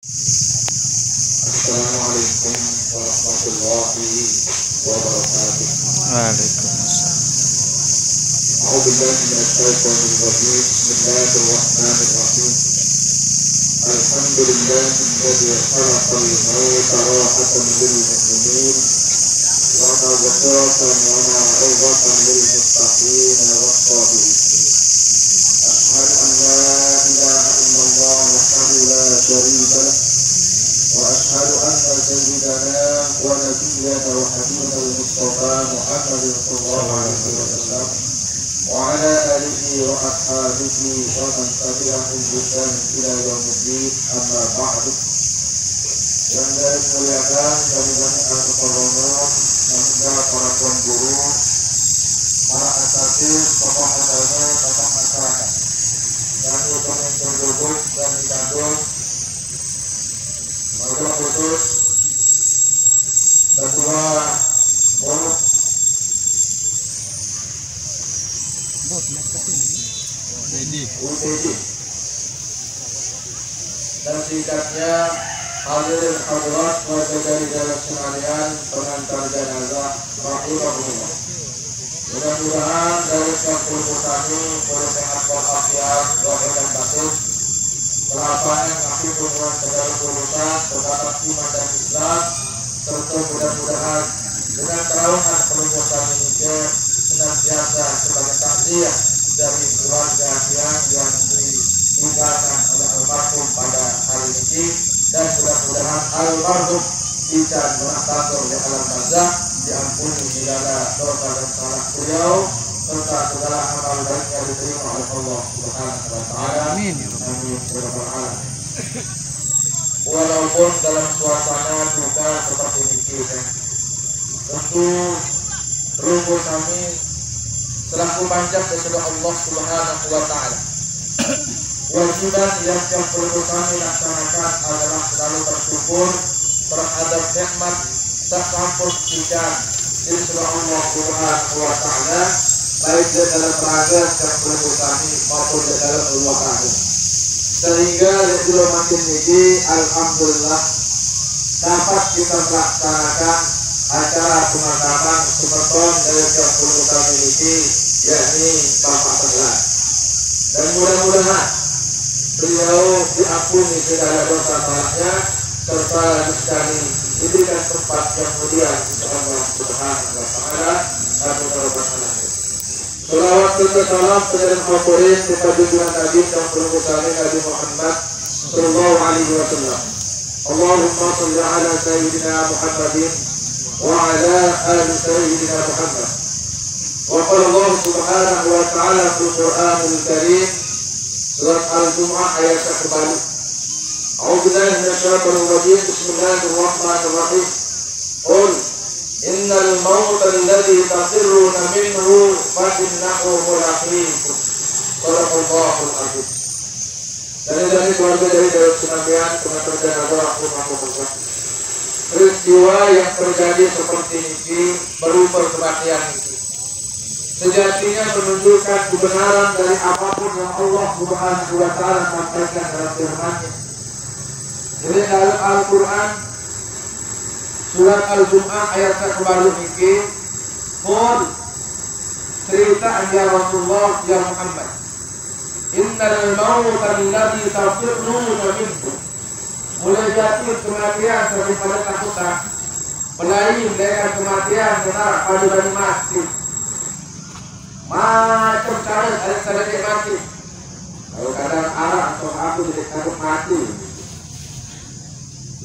Assalamualaikum warahmatullahi wabarakatuh. Waalaikumsalam. A'udzubillahi minasyaitonir rajim. Bismillahirrahmanirrahim. Alhamdulillahilladzi khalaqal mauta rahatan lil mu'minin wa maghfiratan wa ma'idatan lil muttaqin was-sabirin. Asyhadu an la ilaha illallah wahdahu la syarika lah وأشهد أن سيدنا ونبينا وحبيبنا المصطفى محمد صلى الله عليه وسلم وعلى آله وأصحابه ومن تبعهم بإحسان إلى يوم الدين. أما بعد. Yang dari muliakan dari banyak al-Qur'an, yang juga para tuan guru, para asatidz, tokoh agama, tokoh masyarakat, yang pemimpin duduk dan dikandung, warga khusus Ketua Board UTD dan singkatnya hadirin hadirat warga dari dalam sekalian, pengantar jenazah rahimahullah. Mudah-mudahan dari yang kami boleh sehat walafiat, zahir dan batin, melapangkan kaki hubungan segala urusan terhadap iman dan Islam, serta mudah-mudahan dengan keraungan perumusan ini senantiasa sebagai takziah dari keluarga yang ditinggalkan oleh almarhum pada hari ini, dan mudah-mudahan almarhum bisa mengatur di alam barzakh, diampuni segala dosa dan salah beliau, serta segala amal baiknya diterima oleh Allah Subhanahu wa taala. Amin. Amin. Walaupun dalam suasana duka seperti ini, tentu rumput kami selaku panjang kepada Allah Subhanahu wa taala. Kewajiban yang perlu kami laksanakan adalah selalu bersyukur terhadap nikmat tak terputuskan dari Allah Subhanahu wa taala, baik di dalam rangka yang perlu kami maupun di dalam Allah taala. Sehingga di bulan makin ini alhamdulillah dapat kita melaksanakan acara pemakaman semeton dari yang perlu kami miliki, yakni Bapak Teguh. Dan mudah-mudahan beliau diampuni segala dosa salahnya, serta sekali diberikan tempat yang mulia insya Allah Subhanahu wa taala. Amin ya rabbal alamin. Salawat dan salam kepada Al-Fadhil kepada junjungan Nabi dan penutup Nabi Muhammad sallallahu alaihi wasallam. Allahumma shalli ala sayyidina Muhammadin wa ala ali sayyidina Muhammad. Wa qala Allah Subhanahu wa ta'ala fil Qur'anil Karim, surat Al-Jumu'ah ayat ke-1. A'udzubillahi minasyaitonir rajim. Bismillahirrahmanirrahim. Qul innal mauta alladzi tafirruna minhu fa innahu mulaqikum. Shadaqallahul azim. Dari keluarga dari Senamian pengantar jenazah rahimahullah. Peristiwa yang terjadi seperti ini berupa kematian itu sejatinya menunjukkan kebenaran dari apapun yang Allah Subhanahu wa taala sampaikan dalam firman-Nya. Jadi dalam Al-Qur'an surat Al-Jumu'ah ayat ke-1 ini pun cerita ya Rasulullah ya Muhammad, innal mauta alladzi tafirruna minhu, mulai jatuh kematian daripada takutan, melain dengan kematian benar pada dari mati. Macam cara ada dia mati. Kalau kadang arah atau aku jadi takut mati.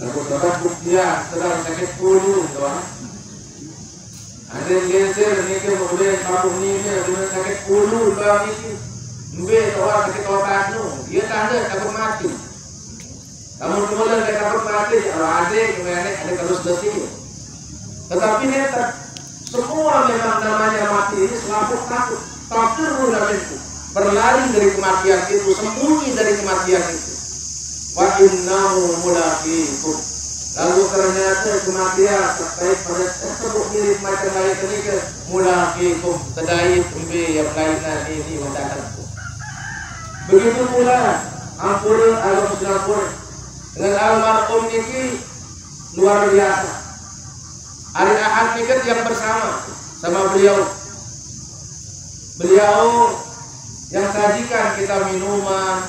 Lalu dapat buktian sedang sakit puluh, doang. Ada yang geser ni ke boleh kampung ni dengan sakit puluh, doang ini. Dua orang sakit otak tu, dia tanda takut mati. Kamu semula dia takut mati, kalau ada kemudian ada terus detik. Tetapi ni semua memang namanya mati ini selalu takut, takut itu, berlari dari kematian itu, sembunyi dari kematian itu. Wa innahu mulaqikum. Lalu ternyata kematian terkait pada tersebut mirip macam lain ini ke mulaqikum, terdait umbi yang lainnya ini mendatang. Begitu pula ampun Allah Subhanahu dengan almarhum niki luar biasa. Hari Ahad niki yang bersama sama beliau. Beliau yang sajikan kita minuman,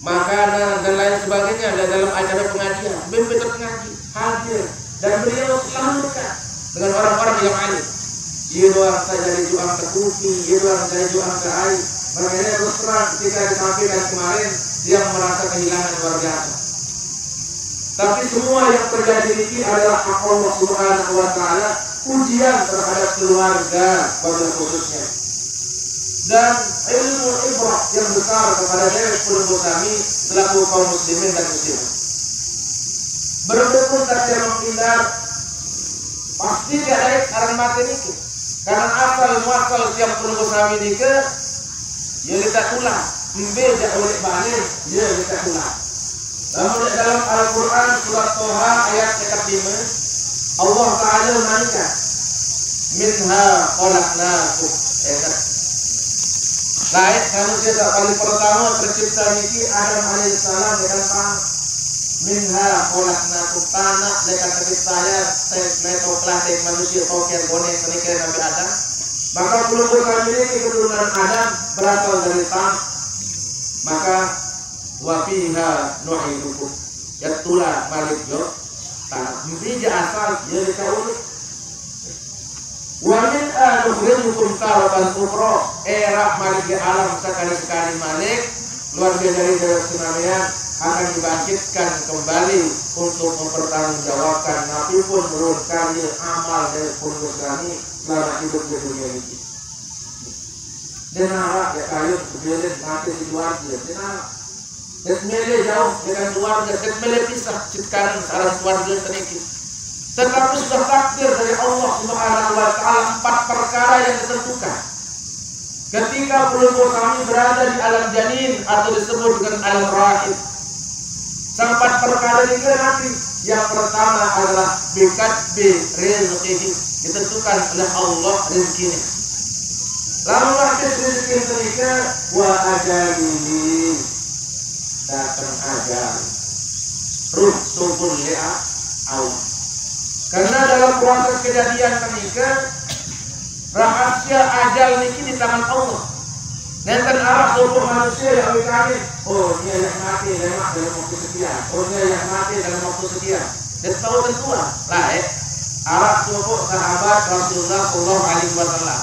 makanan dan lain sebagainya dalam acara pengajian. Bimbing ngaji, hadir, dan beliau selalu dekat dengan orang-orang yang alim. Dia doang saya jadi juang ke kopi, dia doang saya juang ke air. Makanya terus terang ketika disampaikan kemarin, dia merasa kehilangan luar biasa. Tapi semua yang terjadi ini adalah hak Allah Subhanahu wa Ta'ala, ujian terhadap keluarga pada khususnya. Dan ilmu ibrah yang besar kepada Syekhul Bustami selaku kaum muslimin dan muslimat. Berhubung tadi menghindar pasti dia ada aran mati niki. Karena asal muasal yang perlu Bustami niki ya kita ulang, membeja oleh balik ya kita ulang. Namun dalam Al-Quran surat Toha ayat 5 Allah Ta'ala menanyakan minha khalaqnakum. Lain manusia paling pertama tercipta niki Adam alaihissalam dengan tanah. Minha khalaqnakum, tanah dengan terciptanya metoplastik manusia token boneng pernikahan Nabi Adam. Maka keluarga ini keturunan Adam berasal dari tanah. Maka wa fiha nu'idukum, yatula malik yo tanah. Bija asal jadi kaulik. Wa min anukhrijukum taratan ukhra, era malik di alam sekali-sekali malik luar biasa dari senamian akan dibangkitkan kembali untuk mempertanggungjawabkan nabi pun menurut karya amal dari pengurus kami selama hidup di dunia ini. Dan harap ya kayu kemudian mati di luar dia. Dan harap dan mele jauh dengan keluarga, dan mele pisah sekarang salah keluarga sedikit. Tetapi sudah takdir dari Allah Subhanahu wa Ta'ala 4 perkara yang ditentukan. Ketika pelupur kami berada di alam janin atau disebut dengan alam rahim. 4 perkara ini nanti yang pertama adalah bikatbi rizqihi, ditentukan oleh Allah rezekinya. Lalu nanti rezeki mereka wa ajalihi, datang ajal. Ruh tubuh li'a Allah. Karena dalam proses kejadian menikah, rahasia ajal niki di tangan Allah. Nanti arah tubuh manusia yang dikali, oh dia yang mati dalam waktu sekian, oh dia yang mati dalam waktu sekian. Dan tahu tentuan, lah arah tubuh sahabat Rasulullah Sallallahu Alaihi Wasallam.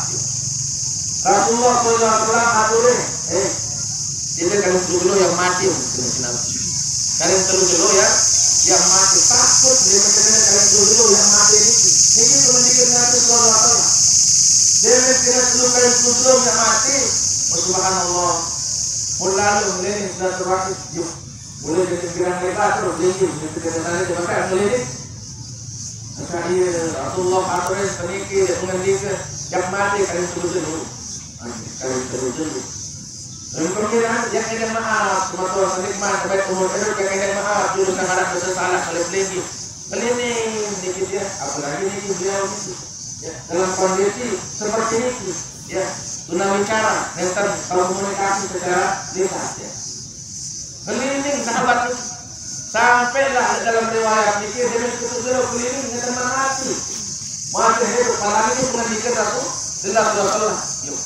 Rasulullah Sallallahu Alaihi Wasallam aturin, jadi kalian dulu yang mati, kalian dulu ya. Yang mati takut dia mendengar kalian dulu yang mati ini menjadi Nabi Sallallahu Alaihi Wasallam. Dia mendengar dulu kalian dulu yang mati. Subhanallah. Mulai mulai sudah terakhir. Yuk, mulai dari pikiran mereka terus tinggi. Pikiran mereka bahkan mulai. Sekali Rasulullah aturan sedikit mengendikan yang mati kalian dulu. Kalian dulu. Dan perkiraan yang ingin maaf, semua senikmat, baik umur hidup yang ingin maaf, juru sangat bersalah, kalau pelinggi, melindungi dikit ya, apalagi ini beliau ini, ya, dalam kondisi seperti ini, ya, tunawicara, nanti kalau komunikasi secara lisan, ya, melindungi sahabat ini, sampailah dalam riwayat dikit, dengan ketujuh melindungi dengan mati, mati hidup, malam ini menghentikan Rasul, tidak bersalah, yuk.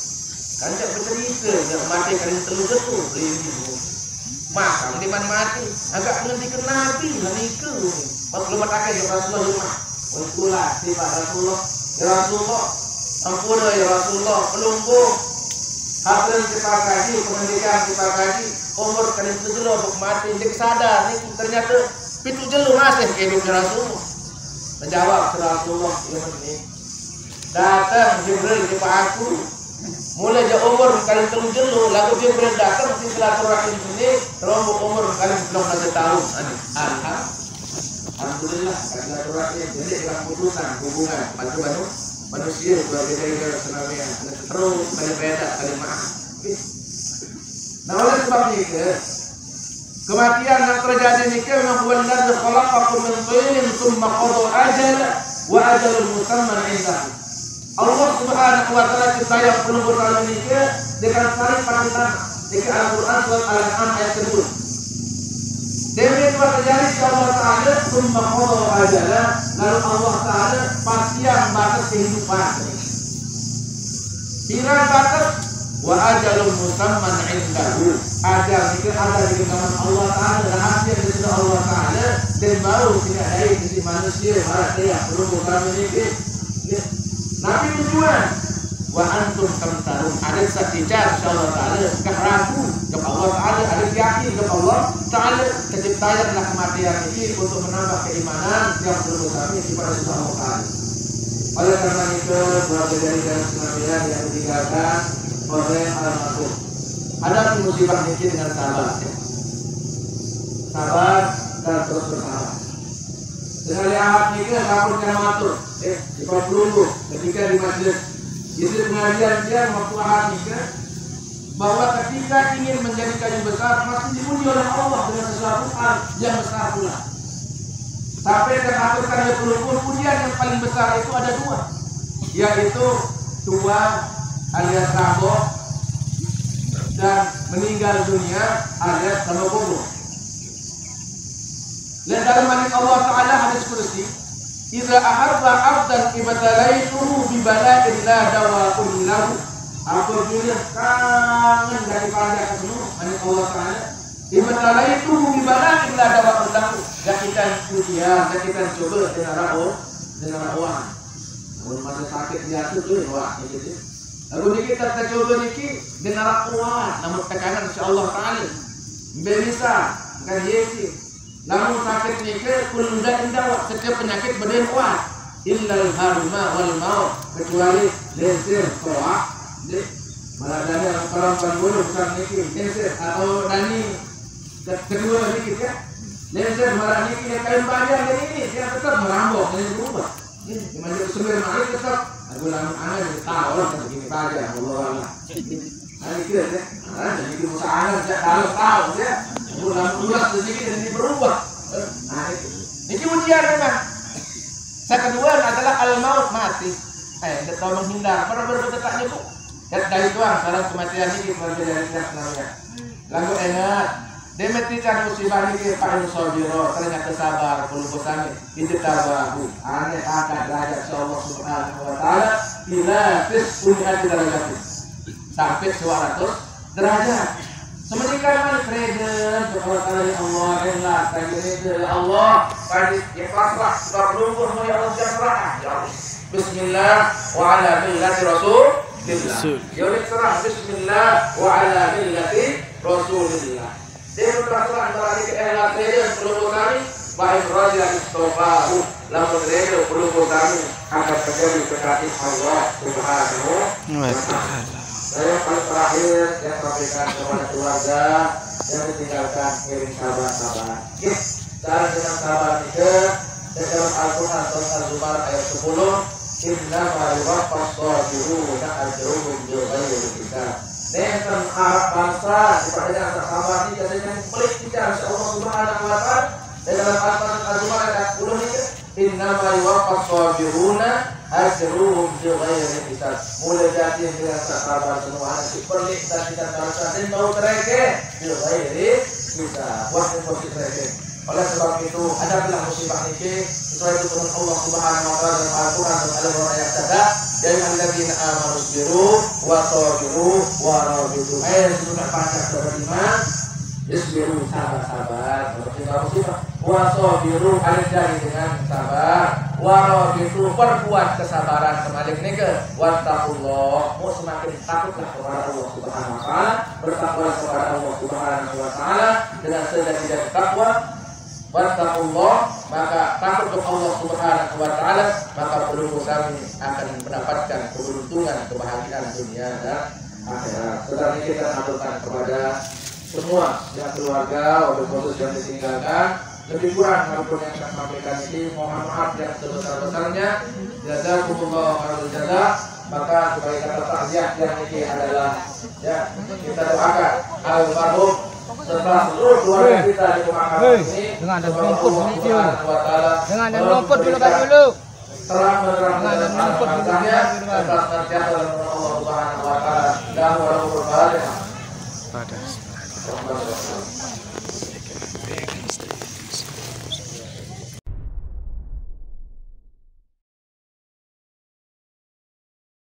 Kanjak bercerita yang mati kalian terlalu beliau makam di mana mati agak menghentikan Nabi menikah belum pakai ya Rasulullah rumah untulah tiba Rasulullah ya Rasulullah ampun ya Rasulullah pelumbu hasil kita kaji pendidikan kita kaji umur kalian itu dulu mati dik sadar nih ternyata pitu jelu masih hidup ya Rasulullah menjawab Rasulullah ya ini datang Jibril di aku mulai jauh umur kalian telur jelu lalu dia berdatang di silaturahim ini terlalu umur kalian belum ada tahun alhamdulillah silaturahim jadi dalam putusan hubungan macam manusia berbeda senamian terus berbeda kalian maaf. Nah oleh sebab itu kematian yang terjadi ini memang benar khalaqakum min tin tsumma qada ajal wa ajalul musamman indahu. Allah Subhanahu wa Ta'ala kita yang perlu berkali ini dengan sari panutan di Al-Quran surat Al-An'am ayat kedua. Demikian terjadi Allah Ta'ala summa qada ajala, lalu Allah Ta'ala pastian batas kehidupan. Kira batas wa ajalun musamman indahu. Ajal itu ada di tangan Allah Ta'ala, rahasia di tangan Allah Ta'ala, dan baru tidak ada di manusia manusia perlu kami ini. Nabi tujuan wa antum tamtarun, ada satijat Allah Ta'ala kah ragu kepada Allah Ta'ala, ada yakin kepada Allah Ta'ala, terciptakanlah kematian ini untuk menambah keimanan yang perlu kami kepada Allah Ta'ala. Oleh karena itu, berbagai dari sembilan yang ditinggalkan oleh al-Masuk. Hadapi musibah ini dengan sabar, sabar dan terus bersabar. Dengan lihat ini lapor matur, di peluru ketika di majelis, itu pengajian dia waktu ahad ini, bahwa ketika ingin menjadi kayu besar pasti dipuji oleh Allah dengan sesuatu hal yang besar pula. Sampai teraturkan di peluru pujian yang paling besar itu ada dua, yaitu tua alias rabok dan meninggal dunia alias sama kubur. Dan dalam hadis Allah Ta'ala hadis kursi, idza ahabba 'abdan ibtalaituhu bi bala'in la dawa'un lahu. Apabila kangen daripada kamu, hadis Allah Ta'ala, ibtalaituhu bi bala'in la dawa'un lahu. Gakitan ujian, gakitan coba dengan rawan. Mun masa sakit dia tu wah gitu. Lalu kita coba niki dengan rawan, namun tekanan insyaallah Ta'ala. Bisa kan yesi. Namun sakit ni ke kulunda indah, setiap penyakit badan kuat. Illal harma wal maut, kecuali lenser toa. Malah dari orang panggul bukan niki lenser atau dani kedua niki ya. Lenser malah niki kain badan ini dia tetap merambok dan berubah. Ini macam sumber mari tetap. Aku lamun anak tahu orang begini saja, Allah. Nah itu ya. Jadi usaha aja tahu ya. Bulan sedikit dan berubah. Nah itu. Ini ujian memang. Yang kedua adalah al-maut, mati. Kita menghindar. Para berdetaknya bu. Dari tuan salah kematian ini berbeda dari namanya. Lalu ingat, demeti kan musibah ini Pak Nusabiro ternyata sabar perlu bosan itu tawahu. Ane akan derajat Allah Subhanahu Wa Taala ila tis'un derajat. Sampai 200 derajat. Semenika man kreden kepada Allah Allah kreden Allah pada pasrah sebab lungguh ya Allah pasrah ya bismillah wa ala millati rasulillah ya serah bismillah wa ala millati rasulillah dia pasrah antara ikhlas kreden lungguh kami baik raja istofahu lamun kreden lungguh kami akan terjadi kekasih Allah Subhanahu wa Ta'ala. Saya paling terakhir yang sampaikan kepada keluarga yang ditinggalkan kirim sabar-sabar. Cara dengan sabar itu dalam Al-Quran surat Al-Zumar ayat 10, Inna ma'riwaffas sabiruna ajruhum bighairi hisab. Dengan Arab bangsa kepada yang sabar ini jadinya pelik bicara Allah Subhanahu wa Ta'ala. Dalam Al-Zumar ayat 10 ini, Inna ma'riwaffas sabiruna ajruhum bighairi hisab. Mulai dari dengan sabar semua seperti dan tidak merasa dan mau mereka bighairi hisab. Waktu posisi mereka. Oleh sebab itu adalah musibah ini sesuai dengan Allah Subhanahu wa Ta'ala dalam Al-Quran dan Al-Quran ayat tadi dari alladzina amanu biru wa sabiru wa rabitu. Sudah panjang beriman isbiru sabar-sabar kalau musibah wa sabiru alidari dengan sabar wa rabitu perbuat kesabaran kembali ke wattaqullah mau semakin takutlah kepada Allah Subhanahu wa Ta'ala, bertakwa kepada Allah Subhanahu wa Ta'ala dengan sejati takwa. Wattaqullah, maka takut kepada Allah Subhanahu wa Ta'ala, maka penduduk kami akan mendapatkan keberuntungan, kebahagiaan dunia dan akhirat. Setelah ini kita aturkan kepada semua yang keluarga, wabil khusus yang ditinggalkan, lebih kurang maupun yang saya sampaikan ini, mohon maaf yang sebesar-besarnya. Jazakumullah khairal jazaa. Maka sebagai kata takziah yang ini adalah ya kita doakan almarhum setelah seluruh keluarga kita di pemakaman ini dengan ada rumput ini dengan ada rumput dulu dulu terang menerang dengan ada rumput dulu atas terjadi Allah Subhanahu wa Ta'ala dan warahmatullahi wabarakatuh.